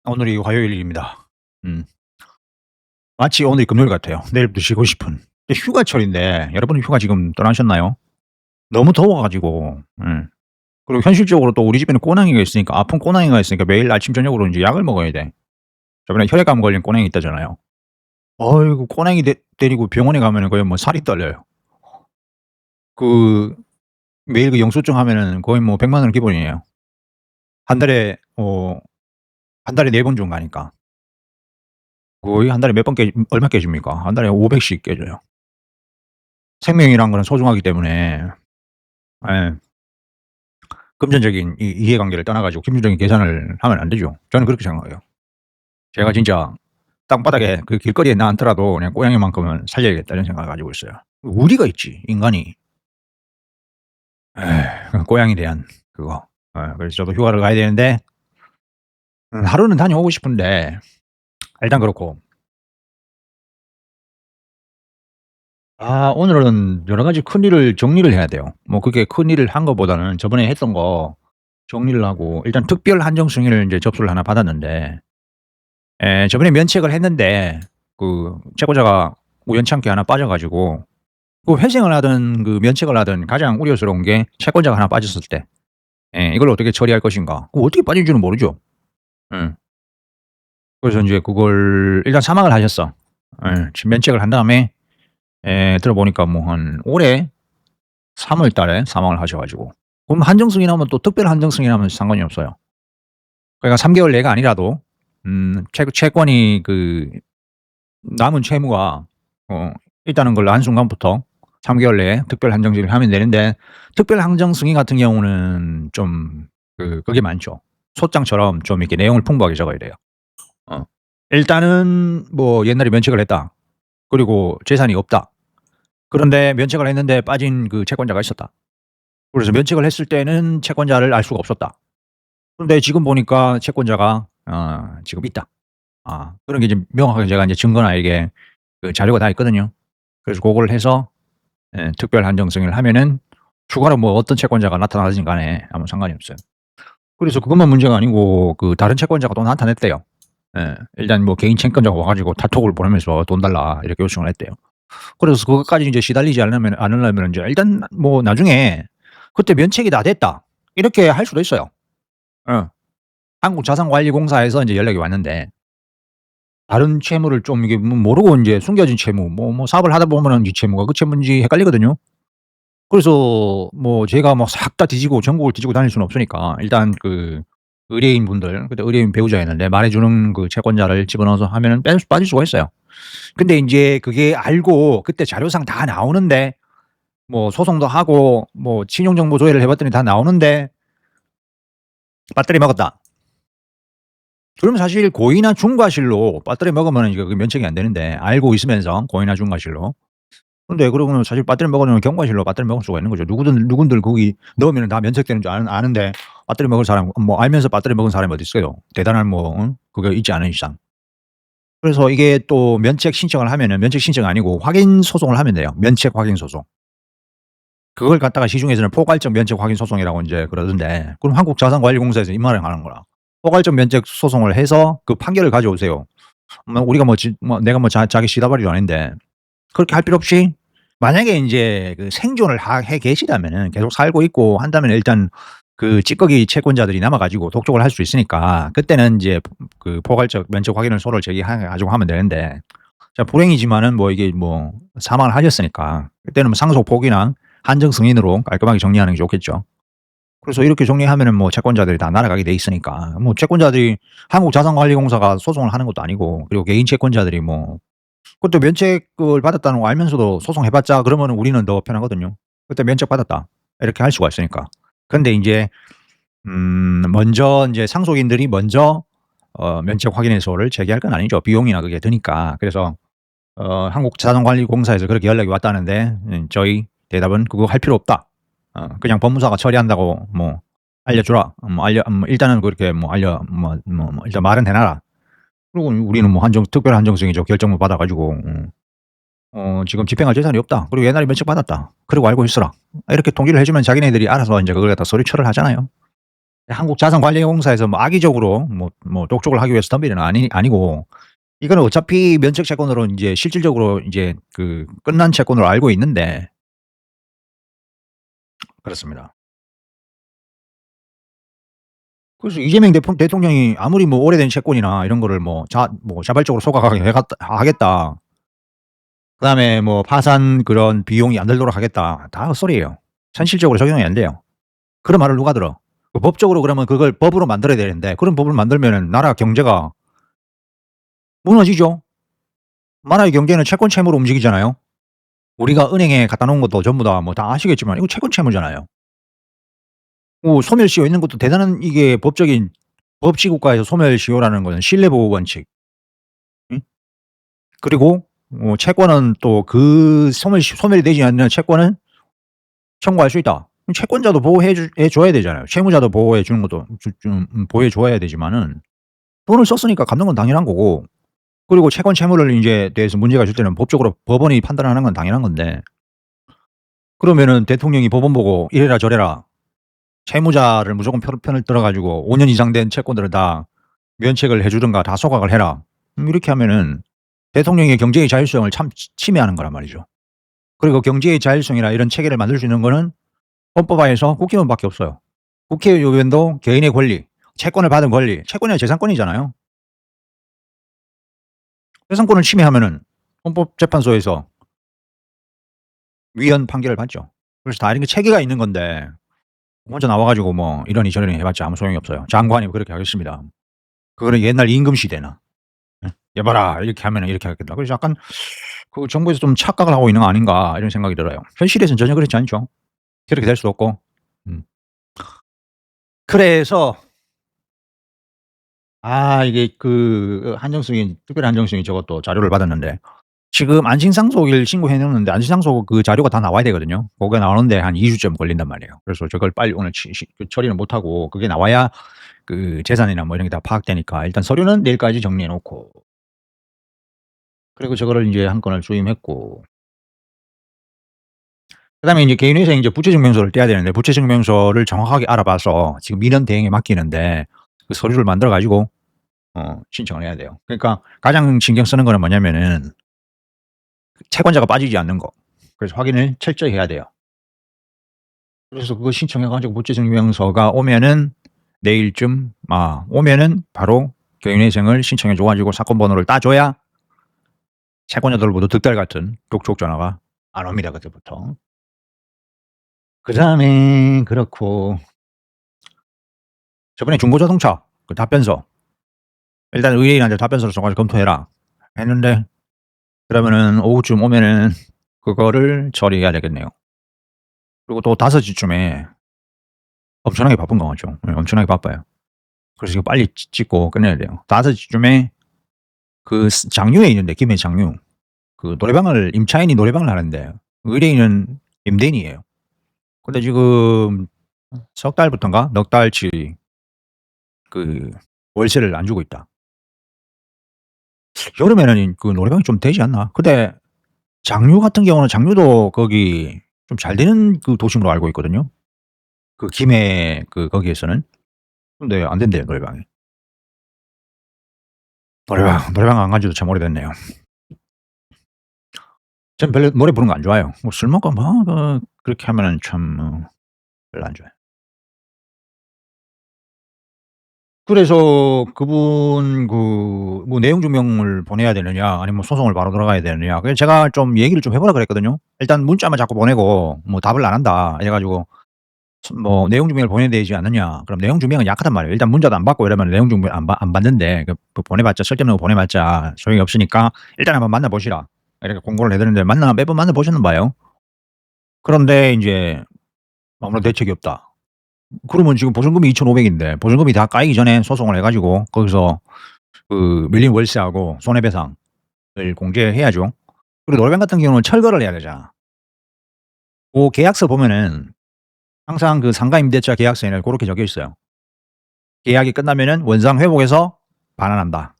오늘이 화요일입니다. 음. 마치 오늘이 금요일 같아요. 내일부터 쉬고 싶은. 근데 휴가철인데 여러분은 휴가 지금 떠나셨나요? 너무 더워 가지고. 그리고 현실적으로 또 우리 집에는 꼬낭이가 있으니까 아픈 꼬낭이가 있으니까 매일 아침 저녁으로 인제 약을 먹어야 돼. 저번에 혈액암 걸린 꼬낭이 있다잖아요. 어이구 꼬낭이 데리고 병원에 가면은 거의 뭐 살이 떨려요. 그 매일 그 영수증 하면은 거의 뭐 100만 원 기본이에요. 한 달에 4번 중 가니까. 거의 한 달에 몇 번 얼마 깨집니까? 한 달에 500씩 깨져요. 생명이란 거는 소중하기 때문에 예. 금전적인 이해관계를 떠나 가지고 금전적인 계산을 하면 안 되죠. 저는 그렇게 생각해요. 제가 진짜 땅바닥에 그 길거리에 나앉더라도 그냥 '고양이만큼은 살려야겠다.' 이런 생각을 가지고 있어요. 우리가 있지 인간이. 그 고양이에 대한 그거. 그래서 저도 휴가를 가야 되는데 하루는 다녀오고 싶은데 일단 그렇고 오늘은 여러 가지 큰일을 정리를 해야 돼요. 뭐 그게 큰일을 한 것보다는 저번에 했던 거 정리를 하고 일단 특별 한정 승인을 인제 접수를 하나 받았는데 저번에 면책을 했는데 그 채권자가 우연찮게 하나 빠져 가지고 그 회생을 하든 그 면책을 하든 가장 우려스러운 게 채권자가 하나 빠졌을 때 이걸 어떻게 처리할 것인가. 그거 어떻게 빠진지는 모르죠. 예. 그래서 인제 그걸 일단 사망을 하셨어. 지금 면책을 한 다음에 들어보니까 뭐 한 올해 3월 달에 사망을 하셔 가지고 그럼 한정 승인하면 또 특별 한정 승인하면 상관이 없어요. 그러니까 3 개월 내가 아니라도 채권이 그 남은 채무가 있다는 걸 안 순간부터 3 개월 내에 특별 한정 승인을 하면 되는데 특별 한정 승인 같은 경우는 좀 그게 많죠. 소장처럼 좀 이렇게 내용을 풍부하게 적어야 돼요. 어. 일단은 뭐 옛날에 면책을 했다. 그리고 재산이 없다. 그런데 면책을 했는데 빠진 그 채권자가 있었다. 그래서 면책을 했을 때는 채권자를 알 수가 없었다. 그런데 지금 보니까 채권자가 지금 있다. 그런 게 이제 명확하게 제가 인제 증거나 이게 그 자료가 다 있거든요. 그래서 고거를 해서 특별 한정 승인을 하면은 추가로 뭐 어떤 채권자가 나타나든 간에 아무 상관이 없어요. 그래서 그것만 문제가 아니고 그 다른 채권자가 또 나타났대요. 일단 뭐 개인 채권자가 와 가지고 카톡을 보내면서 "돈 달라." 이렇게 요청을 했대요. 그래서 그것까지 인제 시달리지 않으려면 인제 일단 뭐 나중에 "그때 면책이 다 됐다." 이렇게 할 수도 있어요. 어. 한국자산관리공사에서 인제 연락이 왔는데 다른 채무를 좀 이게 모르고 인제 숨겨진 채무 사업을 하다 보면은 이 채무가 그 채무인지 헷갈리거든요. 그래서 뭐 제가 뭐 싹 다 뒤지고 전국을 뒤지고 다닐 수는 없으니까 일단 그 의뢰인분들 그때 의뢰인 배우자였는데 말해 주는 그 채권자를 집어넣어서 하면은 빠질 수가 있어요. 근데 인제 그게 알고 그때 자료상 다 나오는데 뭐 소송도 하고 뭐 신용정보 조회를 해 봤더니 다 나오는데 "배터리 먹었다." 그러면 사실 고의나 중과실로 배터리 먹으면은 이거 그 면책이 안 되는데 알고 있으면서 고의나 중과실로. 근데 그러고는 사실 배터리 먹으려면 경과실로 배터리 먹을 수가 있는 거죠. 누군들 거기 넣으면은 다 면책되는 줄 아는데 배터리 먹을 사람 뭐 알면서 배터리 먹은 사람이 어디 있어요. 대단한 뭐 그게 있지 않은 이상. 그래서 이게 또 면책 신청을 하면은 면책 신청 아니고 확인 소송을 하면 돼요. 면책 확인 소송. 그걸 갖다가 시중에서는 포괄적 면책 확인 소송이라고 인제 그러던데 그럼 한국자산관리공사에서 이 말을 하는 거라. 포괄적 면책 소송을 해서 그 판결을 가져오세요. 뭐 우리가 뭐 내가 뭐 자기 시다발이도 아닌데 그렇게 할 필요 없이 만약에 인제 그 생존을 해 계시다면은 계속 살고 있고 한다면 일단 그 찌꺼기 채권자들이 남아 가지고 독촉을 할 수 있으니까 그때는 인제 그 포괄적 면책 확인을 서로 제기해 가지고 하면 되는데 자 불행이지만은 뭐 이게 뭐 사망을 하셨으니까 그때는 뭐 상속 포기나 한정 승인으로 깔끔하게 정리하는 게 좋겠죠. 그래서 이렇게 정리하면은 뭐 채권자들이 다 날아가게 돼 있으니까 뭐 채권자들이 한국자산관리공사가 소송을 하는 것도 아니고 그리고 개인 채권자들이 뭐 그것도 면책을 받았다는 거 알면서도 소송해 봤자 그러면은 우리는 더 편하거든요. "그때 면책받았다." 이렇게 할 수가 있으니까. 근데 인제 먼저 인제 상속인들이 먼저 면책 확인해소를 제기할 건 아니죠. 비용이나 그게 드니까. 그래서 한국자산관리공사에서 그렇게 연락이 왔다는데 저희 대답은 "그거 할 필요 없다. 그냥 법무사가 처리한다고 뭐 알려 주라. 일단은 그렇게 뭐 일단 말은 해 놔라." 그리고 우리는 뭐 특별 한정성이죠. 결정문 받아 가지고 "지금 집행할 재산이 없다. 그리고 옛날에 면책 받았다. 그러고 알고 있어라." 이렇게 통지를 해 주면 자기네들이 알아서 인제 그걸 갖다 서류 처리를 하잖아요. 한국자산관리공사에서 뭐 악의적으로 독촉을 하기 위해서 덤비는 아니고, 이거는 어차피 면책 채권으로 인제 실질적으로 인제 그 끝난 채권으로 알고 있는데. 그렇습니다. 그래서 이재명 대통령이 아무리 뭐 오래된 채권이나 이런 거를 자발적으로 소각하게 하겠다. 그다음에 뭐 파산 그런 비용이 안 들도록 하겠다. 다 헛소리예요. 현실적으로 적용이 안 돼요. 그런 말을 누가 들어. 그 법적으로 그러면 그걸 법으로 만들어야 되는데, 그런 법을 만들면은 나라 경제가 무너지죠. 나라의 경제는 채권 채무로 움직이잖아요. 우리가 은행에 갖다 놓은 것도 전부 다 다 아시겠지만 이거 채권 채무잖아요. 소멸시효 있는 것도 대단한, 이게 법적인 법치 국가에서 소멸시효라는 거는 신뢰보호 원칙. 응? 그리고 채권은 또 그 소멸이 되지 않는 채권은 청구할 수 있다. 채권자도 보호해 줘야 되잖아요. 채무자도 보호해 주는 것도 보호해 줘야 되지만은, 돈을 썼으니까 갚는 건 당연한 거고, 그리고 채권 채무를 인제 대해서 문제가 있을 때는 법적으로 법원이 판단하는 건 당연한 건데, 그러면은 대통령이 법원 보고 이래라 저래라, 채무자를 무조건 편을 들어 가지고 5년 이상 된 채권들을 다 면책을 해 주든가 다 소각을 해라. 이렇게 하면은 대통령의 경제의 자율성을 참 침해하는 거란 말이죠. 그리고 경제의 자율성이나 이런 체계를 만들 수 있는 거는 헌법하에서 국회의원밖에 없어요. 국회의원도 개인의 권리, 채권을 받은 권리, 채권이 재산권이잖아요. 재산권을 침해하면은 헌법재판소에서 위헌 판결을 받죠. 그래서 다 이런 게 체계가 있는 건데, 혼자 나와 가지고 이러니 저러니 해 봤자 아무 소용이 없어요. 장관이 그렇게 하겠습니다. 그거는 옛날 임금 시대나, 예, "여봐라. 이렇게 하면은 이렇게 하겠다." 그래서 약간 그 정부에서 좀 착각을 하고 있는 거 아닌가, 이런 생각이 들어요. 현실에서는 전혀 그렇지 않죠. 그렇게 될 수도 없고. 음. 그래서 이게 한정숙이, 특별히 한정숙이 저것도 자료를 받았는데, 지금 안심상속일 신고해 놓는데 안심상속 그 자료가 다 나와야 되거든요. 그게 나오는데 한 2 주쯤 걸린단 말이에요. 그래서 저걸 빨리 오늘 처리를 못 하고, 그게 나와야 그 재산이나 이런 게 다 파악되니까 일단 서류는 내일까지 정리해 놓고, 그리고 저거를 인제 한 건을 수임했고, 그다음에 인제 개인회생 인제 부채증명서를 떼야 되는데, 부채증명서를 정확하게 알아봐서 지금 민원 대행에 맡기는데, 그 서류를 만들어 가지고 신청을 해야 돼요. 그러니까 가장 신경 쓰는 거는 뭐냐면은 채권자가 빠지지 않는 거. 그래서 확인을 철저히 해야 돼요. 그래서 그거 신청해 가지고 부채증명서가 오면은 내일쯤 오면은 바로 개인회생을 신청해 줘 가지고 사건 번호를 따 줘야 채권자들 모두 득달 같은 독촉 전화가 안 옵니다, 그때부터. 그다음에 그렇고, 저번에 중고자동차 그 답변서, 일단 의뢰인한테 답변서를 써 가지고 검토해라 했는데, 그러면은 오후쯤 오면은 그거를 처리해야 되겠네요. 그리고 또 5 시쯤에 엄청나게 바쁜 것 같죠. 예, 엄청나게 바빠요. 그래서 이거 빨리 찍고 끝내야 돼요. 5 시쯤에 그 장유에 있는데, 김해 장유. 그 노래방을, 임차인이 노래방을 하는데 의뢰인은 임대인이에요. 근데 지금 석 달부턴가 넉 달치 그 월세를 안 주고 있다. 여름에는 그 노래방이 좀 되지 않나? 근데 장유 같은 경우는, 장유도 거기 좀 잘 되는 그 도심으로 알고 있거든요. 그 김해 거기에서는. 근데 안 된대요, 노래방이. 노래방 안 간 지도 참 오래됐네요. 전 별로 노래 부르는 거 안 좋아해요. 술 먹고 그렇게 하면은 참 별로 안 좋아해요. 그래서 그분 내용 증명을 보내야 되느냐 아니면 소송을 바로 들어가야 되느냐, 그래서 제가 좀 얘기를 좀 해 보라 그랬거든요. 일단 문자만 자꾸 보내고 답을 안 한다 이래 가지고, "내용 증명을 보내야 되지 않느냐." 그럼 내용 증명은 약하단 말이에요. 일단 문자도 안 받고 이러면 내용 증명 안 받는데, 보내봤자, 쓸데없는 거 보내봤자 소용이 없으니까 "일단 한번 만나 보시라." 이렇게 공고를 해 드렸는데, 매번 만나 보셨나 봐요. 그런데 인제 아무런 대책이 없다. 그러면 지금 보증금이 2,500 인데 보증금이 다 까이기 전에 소송을 해 가지고 거기서 밀린 월세하고 손해배상을 공제해야죠. 그리고 노래방 같은 경우는 철거를 해야 되잖아. 계약서 보면은 항상 상가 임대차 계약서에는 고렇게 적혀 있어요. "계약이 끝나면은 원상 회복해서 반환한다."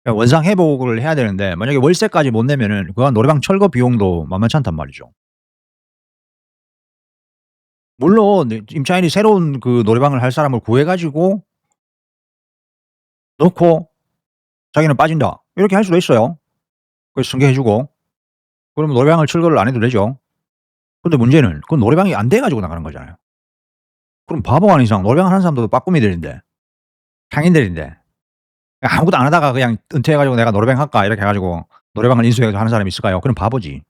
그러니까 원상 회복을 해야 되는데, 만약에 월세까지 못 내면은 노래방 철거 비용도 만만치 않단 말이죠. 물론 네 임차인이 새로운 그 노래방을 할 사람을 구해 가지고 넣고 자기는 빠진다. 이렇게 할 수도 있어요. 그래서 승계해 주고. 그러면 노래방을 철거를 안 해도 되죠. 근데 문제는 그 노래방이 안 돼 가지고 나가는 거잖아요. 그럼 바보 아닌 이상 노래방 하는 사람들도 빠꾸미들인데 상인들인데 아무것도 안 하다가 그냥 은퇴해 가지고 '내가 노래방 할까?' 이렇게 해 가지고 노래방을 인수해 가지고 하는 사람이 있을까요? 그럼 바보지.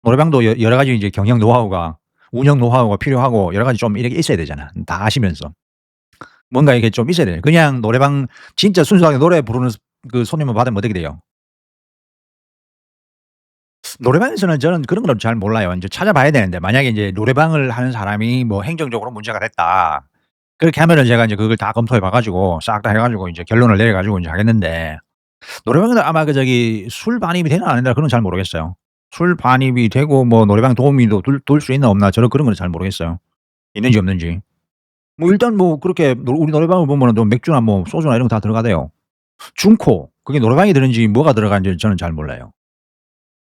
노래방도 여러 가지 이제 경영 노하우가 운영 노하우가 필요하고 여러 가지 좀 이렇게 있어야 되잖아 다 아시면서. 뭔가 이게 좀 있어야 돼요. 그냥 노래방 진짜 순수하게 노래 부르는 그 손님을 받으면 어떻게 돼요? 노래방에서는 저는 그런 걸 잘 몰라요. 인제 찾아봐야 되는데 만약에 인제 노래방을 하는 사람이 뭐 행정적으로 문제가 됐다. 그렇게 하면은 제가 인제 그걸 다 검토해 봐 가지고 싹 다 해 가지고 인제 결론을 내려 가지고 인제 하겠는데 노래방에서 아마 그 저기 술 반입이 되나 안 되나 그건 잘 모르겠어요. 술 반입이 되고 뭐 노래방 도우미도 둘 수 있나 없나 저는 그런 건 잘 모르겠어요. 있는지 없는지. 뭐 일단 뭐 그렇게 우리 노래방을 보면은 또 맥주나 뭐 소주나 이런 거 다 들어가대요. 중코 그게 노래방에 들은지 뭐가 들어가는지 저는 잘 몰라요.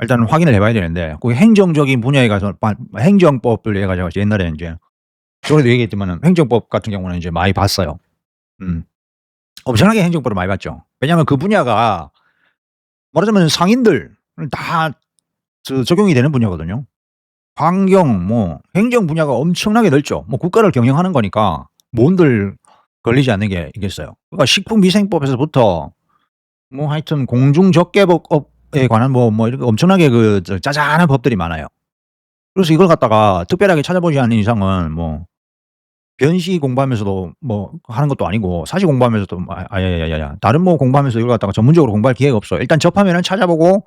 일단 확인을 해 봐야 되는데 그 행정적인 분야에 가서 행정법을 해 가지고 옛날에 인제 전에도 얘기했지만은 행정법 같은 경우는 이제 많이 봤어요. 음. 엄청나게 행정법을 많이 봤죠. 왜냐하면 그 분야가 말하자면 상인들 다 적용이 되는 분야거든요. 환경 뭐 행정 분야가 엄청나게 넓죠. 뭐 국가를 경영하는 거니까 뭔들 걸리지 않는 게 있겠어요. 그러니까 식품위생법에서부터 뭐 하여튼 공중적계법 업에 관한 뭐 이렇게 엄청나게 그 짜잘한 법들이 많아요. 그래서 이걸 갖다가 특별하게 찾아보지 않는 이상은 뭐 변시 공부하면서도 뭐 하는 것도 아니고 사시 공부하면서도 야야야야야 다른 뭐 공부하면서 이걸 갖다가 전문적으로 공부할 기회가 없어. 일단 접하면은 찾아보고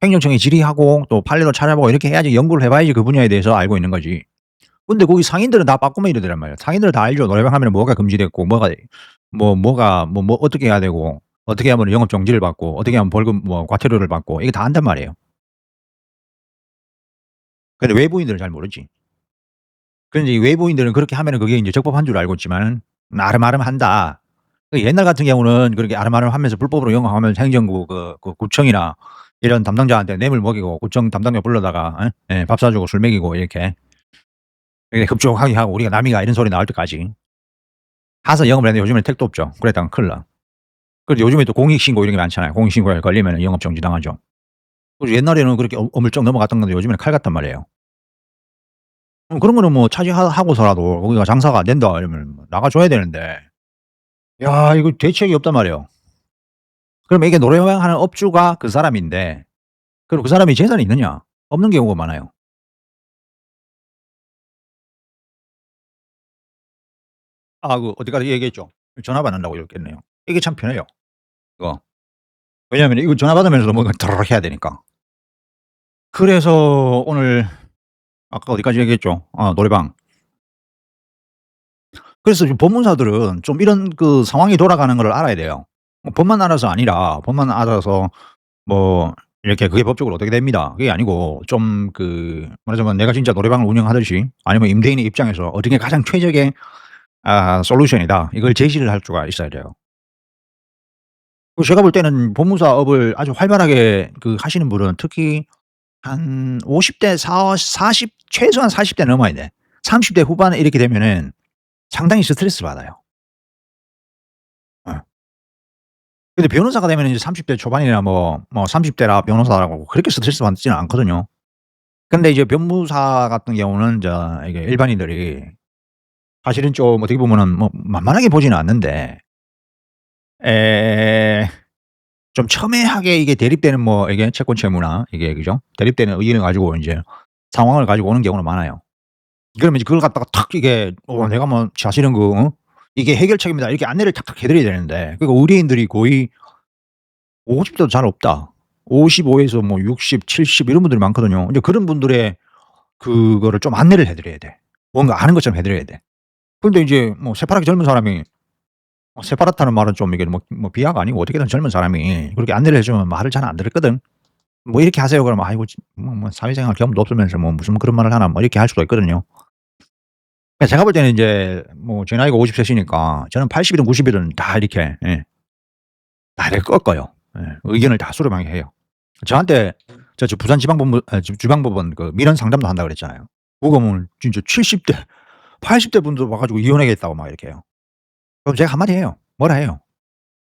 행정청에 질의하고 또 판례도 찾아보고 이렇게 해야지 연구를 해 봐야지 그 분야에 대해서 알고 있는 거지. 근데 거기 상인들은 다 빠꾸미들이란 말이야. 상인들은 다 알죠. 노래방 하면은 뭐가 금지됐고 뭐가 어떻게 해야 되고 어떻게 하면 영업 정지를 받고 어떻게 하면 벌금 뭐 과태료를 받고 이게 다 안단 말이에요. 근데 외부인들은 잘 모르지. 근데 이 외부인들은 그렇게 하면은 그게 인제 적법한 줄 알고 있지만은 아름아름한다. 그 옛날 같은 경우는 그렇게 아름아름하면서 불법으로 영업하면 행정부 그 구청이나 이런 담당자한테 뇌물 먹이고 구청 담당자 불러다가 밥 사주고 술 먹이고 이렇게 흡족하게 하고 "우리가 남이가." 이런 소리 나올 때까지 가서 영업을 했는데 요즘에는 택도 없죠. 그랬다간 큰일 나. 그리고 요즘에 또 공익신고 이런 게 많잖아요. 공익신고에 걸리면은 영업정지 당하죠. 그래서 옛날에는 그렇게 어물쩍 넘어갔던 건데 요즘에는 칼 같단 말이에요. 그런 거는 뭐 하고서라도 거기가 장사가 안 된다 이러면 뭐 나가 줘야 되는데 야 이거 대책이 없단 말이에요. 그럼 이게 노래방 하는 업주가 그 사람인데 그럼 그 사람이 재산이 있느냐? 없는 경우가 많아요. 그 어디까지 얘기했죠. 전화 받는다고 얘기했네요. 이게 참 편해요 이거. 왜냐하면 이거 전화 받으면서도 뭔가 드르륵 해야 되니까. 그래서 오늘 아까 어디까지 얘기했죠? 노래방. 그래서 좀 법무사들은 좀 이런 그 상황이 돌아가는 거를 알아야 돼요. 뭐 법만 알아서 아니라 법만 알아서 뭐 이렇게 그게 법적으로 어떻게 됩니다. 그게 아니고 좀 말하자면 내가 진짜 노래방을 운영하듯이 아니면 임대인의 입장에서 어떻게 가장 최적의 솔루션이다. 이걸 제시를 할 수가 있어야 돼요. 제가 볼 때는 법무사업을 아주 활발하게 하시는 분은 특히 한 50대 40 최소한 40대 넘어야 돼. 30대 후반에 이렇게 되면은 상당히 스트레스를 받아요. 어. 근데 변호사가 되면은 이제 30대 초반이나 뭐 30 대라 변호사라고 그렇게 스트레스 받지는 않거든요. 근데 이제 변무사 같은 경우는 이게 일반인들이 사실은 좀 어떻게 보면은 뭐 만만하게 보지는 않는데 에 좀 첨예하게 이게 대립되는 뭐 이게 채권 채무나 이게 그죠? 대립되는 의견을 가지고 인제 상황을 가지고 오는 경우는 많아요. 그러면 이제 그걸 갖다가 탁 이게 내가 뭐 사실은 이게 해결책입니다. 이렇게 안내를 탁탁 해 드려야 되는데 의뢰인들이 거의 50 대도 잘 없다. 55 에서 뭐 60, 70 이런 분들이 많거든요. 이제 그런 분들의 그거를 좀 안내를 해 드려야 돼. 뭔가 아는 것처럼 해 드려야 돼. 근데 이제 뭐 새파랗게 젊은 사람이 새파랗다는 말은 좀 이게 뭐 비하가 아니고 어떻게든 젊은 사람이 그렇게 안내를 해 주면 말을 잘 안 들었거든. 뭐 "이렇게 하세요." 그러면 "아이고 뭐 사회생활 경험도 없으면서 뭐 무슨 그런 말을 하나." 뭐 이렇게 할 수가 있거든요. 제가 볼 때는 인제 뭐 제 나이가 50 세시니까 저는 80 이든 90 이든 다 이렇게 다 이렇게 꺾어요. 의견을 다 수렴하게 해요. 저한테 저 부산지방법무 지방법원 민원 상담도 한다고 그랬잖아요. 그거 보면 진짜 70 대 80대 분도 와 가지고 이혼하겠다고 막 이렇게 해요. 그럼 제가 한마디 해요. 뭐라 해요.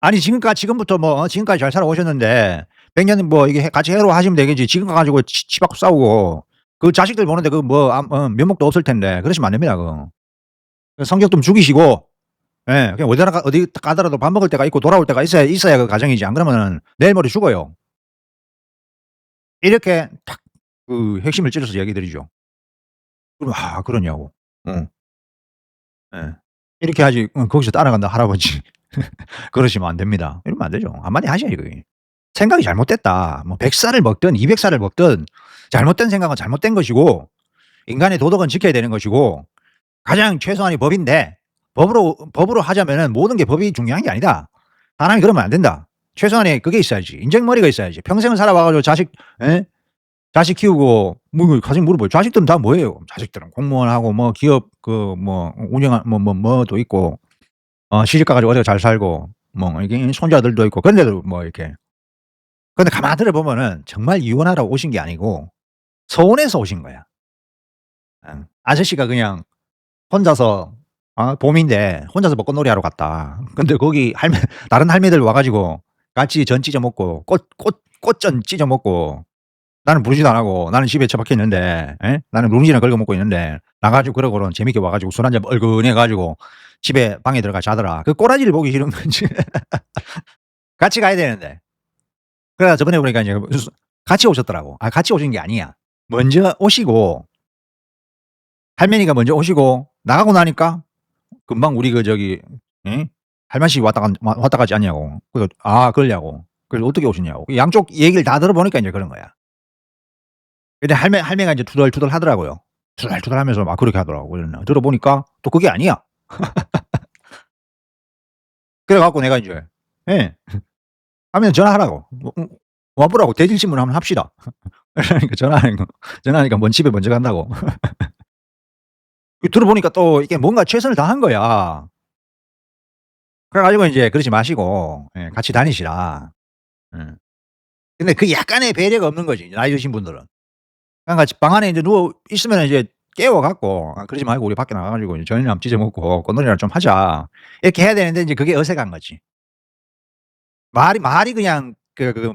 아니 지금부터 뭐 지금까지 잘 살아오셨는데 100년 뭐 이게 같이 해로하시면 되겠지. 지금 가 가지고 치 받고 싸우고 그 자식들 보는데 그 뭐 면목도 없을 텐데 그러시면 안 됩니다 그거. 그 성격 좀 죽이시고 예 그냥 어디 가더라도 밥 먹을 때가 있고 돌아올 때가 있어야 그 가정이지. 안 그러면은 내일 모레 죽어요. 이렇게 탁 그 핵심을 찔러서 얘기 드리죠. 그럼 "아 그러냐고." 어 예. 이렇게 하지 거기서 따라간다 할아버지. 그러시면 안 됩니다. 이러면 안 되죠. 한마디 하셔야지 그게. 생각이 잘못됐다. 뭐 100 살을 먹든 200 살을 먹든 잘못된 생각은 잘못된 것이고 인간의 도덕은 지켜야 되는 것이고 가장 최소한이 법인데 법으로 하자면은 모든 게 법이 중요한 게 아니다. 사람이 그러면 안 된다. 최소한의 그게 있어야지. 인정머리가 있어야지. 평생을 살아와 가지고 예? 자식 키우고 뭐 가끔 물어봐요. 자식들은 다 뭐예요? 자식들은 공무원하고 뭐 기업 그 뭐 운영한 뭐도 있고 시집 가 가지고 어디가 잘 살고 뭐 이게 손자들도 있고 그런데도 뭐 이렇게 근데 가만히 들어 보면은 정말 이혼하러 오신 게 아니고 서운해서 오신 거야. 아저씨가 그냥 혼자서 봄인데 혼자서 벚꽃놀이하러 갔다. 근데 거기 다른 할매들 와 가지고 같이 전 찢어 먹고 꽃전 찢어 먹고 나는 부르지도 안 하고 나는 집에 처박혀 있는데 예? 나는 누룽지나 긁어 먹고 있는데 나 가지고 그러고는 재밌게 와 가지고 술 한 잔 얼큰해 가지고 집에 방에 들어가 자더라. 그 꼬라지를 보기 싫은 건지 같이 가야 되는데. 그래가 저번에 보니까 인제 같이 오셨더라고. 같이 오신 게 아니야. 먼저 오시고 할머니가 먼저 오시고 나가고 나니까 금방 우리 그 저기 예? 할머니씩 왔다 가지 않냐고. 그래서 그러냐고. 그래서 어떻게 오셨냐고. 그 양쪽 얘기를 다 들어보니까 인제 그런 거야. 근데 할매가 인제 투덜투덜 하더라고요. 투덜투덜 하면서 막 그렇게 하더라고. 그래서 들어보니까 또 그게 아니야. 그래 갖고 내가 인제 예. 하면 전화하라고. 와 보라고. 대질신문 한번 합시다. 그러니까 전화하니까 집에 먼저 간다고. 그 들어보니까 또 이게 뭔가 최선을 다한 거야. 그래 가지고 인제 그러지 마시고 예 같이 다니시라. 예. 근데 그 약간의 배려가 없는 거지 나이 드신 분들은. 그러니까 방 안에 인제 누워 있으면은 이제 깨워 갖고 "그러지 말고 우리 밖에 나가 가지고 전이나 한번 찢어 먹고 꽃놀이나 좀 하자." 이렇게 해야 되는데 인제 그게 어색한 거지. 말이 그냥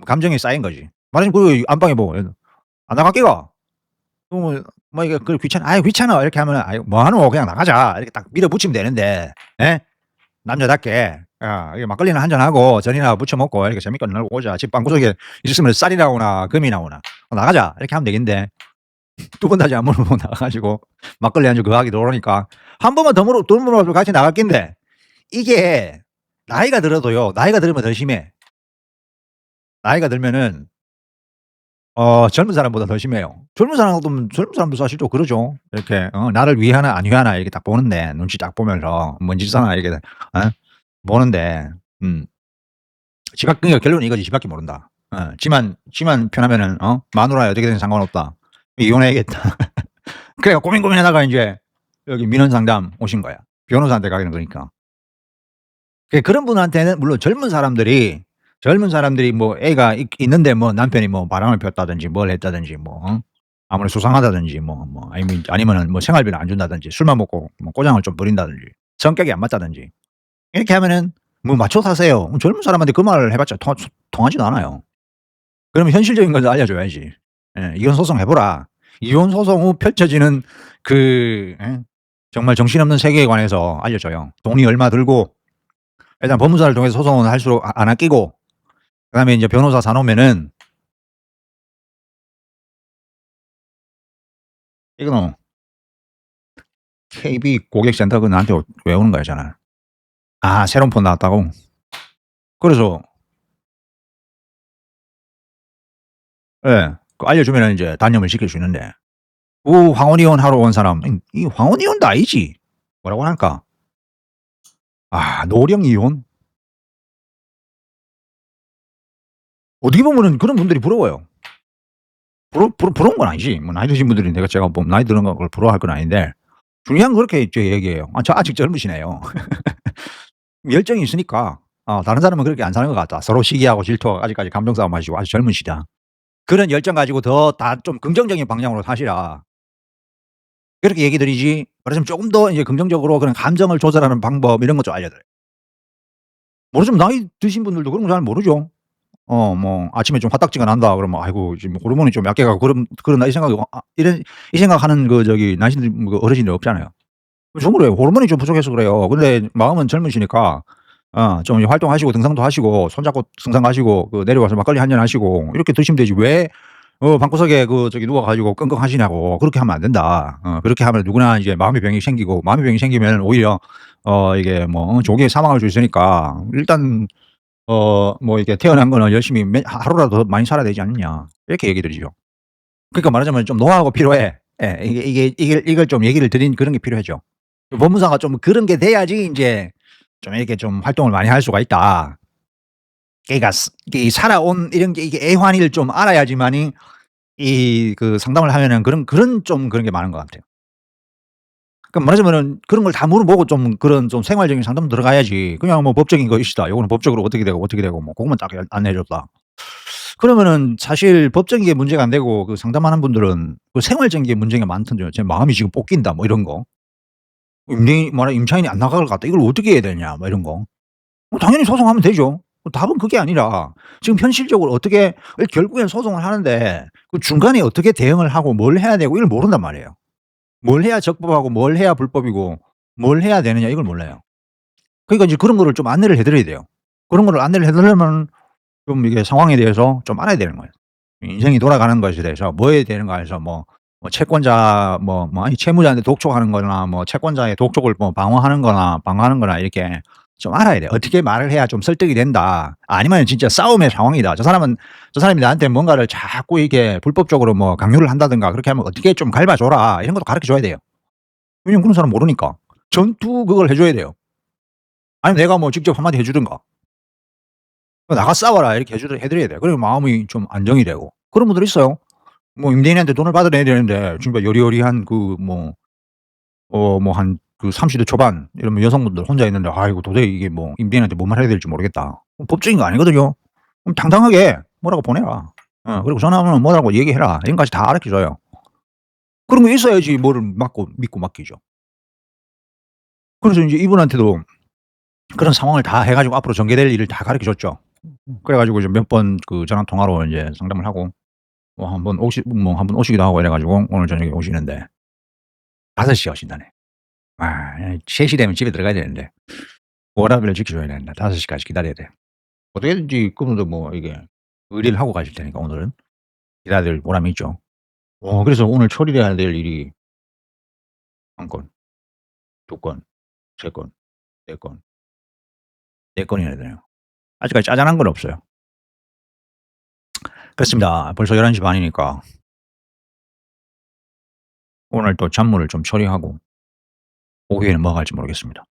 감정이 쌓인 거지. 말하지 그 안방에 뭐 "안 나갈게가." 뭐 이게 그 귀찮아. "아이 귀찮아." 이렇게 하면은 "아이 뭐하노 그냥 나가자." 이렇게 딱 밀어붙이면 되는데 예? 남자답게 이게 막걸리나 한잔 하고 전이나 부쳐 먹고 이렇게 재밌게 놀고 오자. 집 방구석에 있었으면 쌀이 나오나 금이 나오나. "나가자." 이렇게 하면 되겠는데 두 번 다시 안 물어보고 나가 가지고 막걸리 안주 거하게 들어오니까 한 번만 더 물어봐도 같이 나갈 낀데 이게 나이가 들어도요. 나이가 들으면 더 심해. 나이가 들면은 젊은 사람보다 더 심해요. 젊은 사람도 사실 또 그러죠. 이렇게 나를 위하나 안 위하나 이렇게 딱 보는데 눈치 딱 보면서 뭔 짓을 하나 이렇게 보는데 음 그러니까 결론은 이거지. 지밖에 모른다. 지만 편하면은 마누라야 어떻게든 상관없다. 이혼해야겠다. 그래 고민하다가 인제 여기 민원 상담 오신 거야. 변호사한테 가기는 그러니까. 그런 분한테는 물론 젊은 사람들이 뭐 애가 있는데 뭐 남편이 뭐 바람을 폈다든지 뭘 했다든지 뭐 아무리 수상하다든지 아니면은 뭐 생활비를 안 준다든지 술만 먹고 뭐 꼬장을 좀 부린다든지 성격이 안 맞다든지 이렇게 하면은 뭐 맞춰 사세요. 젊은 사람한테 그 말을 해 봤자 통하지도 않아요. 그러면 현실적인 걸 알려 줘야지. 예. "이혼 소송 해 보라." 이혼 소송 후 펼쳐지는 예 정말 정신없는 세계관에서 알려줘요. 돈이 얼마 들고 일단 법무사를 통해서 소송은 할수록 안 아끼고 그다음에 인제 변호사 사 놓으면은 이거는 KB 고객센터 그 나한테 왜 오는 거야 전화를. 새로운 폰 나왔다고? 그래서 예. 그 알려주면은 인제 단념을 시킬 수 있는데 황혼 이혼하러 온 사람 이 황혼 이혼도 아니지. 뭐라고 할까? 노령 이혼? 어떻게 보면은 그런 분들이 부러워요. 부러운 건 아니지. 뭐 나이 드신 분들이 제가 뭐 나이 드는 걸 부러워할 건 아닌데 중요한 건 그렇게 얘기해요. 저 아직 젊으시네요. 열정이 있으니까 다른 사람은 그렇게 안 사는 것 같다. 서로 시기하고 질투하고 아직까지 감정 싸움 하시고 아주 젊으시다. 그런 열정 가지고 더 좀 긍정적인 방향으로 사시라. 그렇게 얘기 드리지 말하자면 쪼금 더 이제 긍정적으로 그런 감정을 조절하는 방법 이런 것 좀 알려드려요. 모르지만 나이 드신 분들도 그런 거 잘 모르죠. 뭐 아침에 좀 화딱지가 난다 그러면 '아이고 지금 호르몬이 좀 약해 갖고 그런다.' 이 생각이 이런 이 생각하는 그 저기 나이신 뭐 어르신들 없잖아요. 전 그래요. 호르몬이 좀 부족해서 그래요. 근데 마음은 젊으시니까 좀 활동하시고 등산도 하시고 손잡고 등산 가시고 그 내려와서 막걸리 한 잔 하시고 이렇게 드시면 되지 왜 방구석에 그 저기 누워 가지고 끙끙하시냐고. 그렇게 하면 안 된다. 그렇게 하면 누구나 이제 마음의 병이 생기고 마음의 병이 생기면 오히려 이게 뭐 조기에 사망할 수 있으니까 일단 뭐 이렇게 태어난 거는 열심히 하루라도 더 많이 살아야 되지 않느냐. 이렇게 얘기 드리죠. 그러니까 말하자면 좀 노하우가 필요해. 예. 이걸 좀 얘기를 드린 그런 게 필요하죠. 법무사가 좀 그런 게 돼야지 인제 좀 이렇게 좀 활동을 많이 할 수가 있다. 그러니까 이 살아온 이런 게 이게 애환을 좀 알아야지만이 이 그 상담을 하면은 그런 게 많은 것 같아요. 그러니까 말하자면은 그런 걸 다 물어보고 좀 그런 좀 생활적인 상담 들어가야지 그냥 뭐 법적인 거 이슈다. 요거는 법적으로 어떻게 되고, 어떻게 되고 뭐 고것만 딱 안내해 줬다. 그러면은 사실 법적인 게 문제가 안 되고 그 상담하는 분들은 그 생활적인 게 문제가 많던데요. "제 마음이 지금 볶인다." 뭐 이런 거. 임차인이 안 나갈 것 같다. 이걸 어떻게 해야 되냐 뭐 이런 거. 당연히 소송하면 되죠. 답은 그게 아니라 지금 현실적으로 어떻게 결국엔 소송을 하는데 그 중간에 어떻게 대응을 하고 뭘 해야 되고 이걸 모른단 말이에요. 뭘 해야 적법하고 뭘 해야 불법이고 뭘 해야 되느냐 이걸 몰라요. 그러니까 이제 그런 거를 좀 안내를 해 드려야 돼요. 그런 거를 안내를 해 드리려면 좀 이게 상황에 대해서 좀 알아야 되는 거예요. 인생이 돌아가는 것에 대해서 뭐 해야 되는가 해서 채권자 아니 채무자한테 독촉하는 거나 뭐 채권자의 독촉을 뭐 방어하는 거나 이렇게 좀 알아야 돼요. 어떻게 말을 해야 좀 설득이 된다. 아니면 진짜 싸움의 상황이다. 저 사람이 나한테 뭔가를 자꾸 이렇게 불법적으로 뭐 강요를 한다든가 그렇게 하면 "어떻게 좀 갈봐 줘라." 이런 것도 가르쳐 줘야 돼요. 왜냐면 그런 사람 모르니까. 전투 그걸 해 줘야 돼요. 아니면 내가 뭐 직접 한마디 해 주든가. "나가 싸워라." 이렇게 해 드려야 돼요. 그래야 마음이 좀 안정이 되고. 그런 분들 있어요. 뭐 임대인한테 돈을 받아내야 되는데 진짜 여리여리한 그 한 그 30대 초반 이러면 여성분들 혼자 있는데 아이고 도저히 이게 뭐 임대인한테 뭔 말해야 될지 모르겠다. 법적인 거 아니거든요. 그럼 당당하게 뭐라고 보내라. 그리고 전화하면 뭐라고 얘기해라. 이런 것까지 다 가르쳐 줘요. 그런 거 있어야지 뭐를 믿고 맡기죠. 그래서 인제 이분한테도 그런 상황을 다 해 가지고 앞으로 전개될 일을 다 가르쳐 줬죠. 그래 가지고 이제 몇 번 그 전화 통화로 인제 상담을 하고 한 번 오시기도 하고 이래 가지고 오늘 저녁에 오시는데 5 시에 오신다네. 3시 되면 집에 들어가야 되는데 워라밸을 지켜줘야 되는데 5 시까지 기다려야 돼. 어떻게든지 그분도 뭐 이게 의리를 하고 가실 테니까 오늘은 기다려야 될 보람이 있죠. 그래서 오늘 처리해야 될 일이 1 건, 2 건, 3 건, 4 건, 4 건이나 되네요. 아직까지 짜잘한 건 없어요. 그렇습니다. 벌써 11시 반이니까 오늘 또 잡무를 좀 처리하고 오후에는 뭐 할지 모르겠습니다.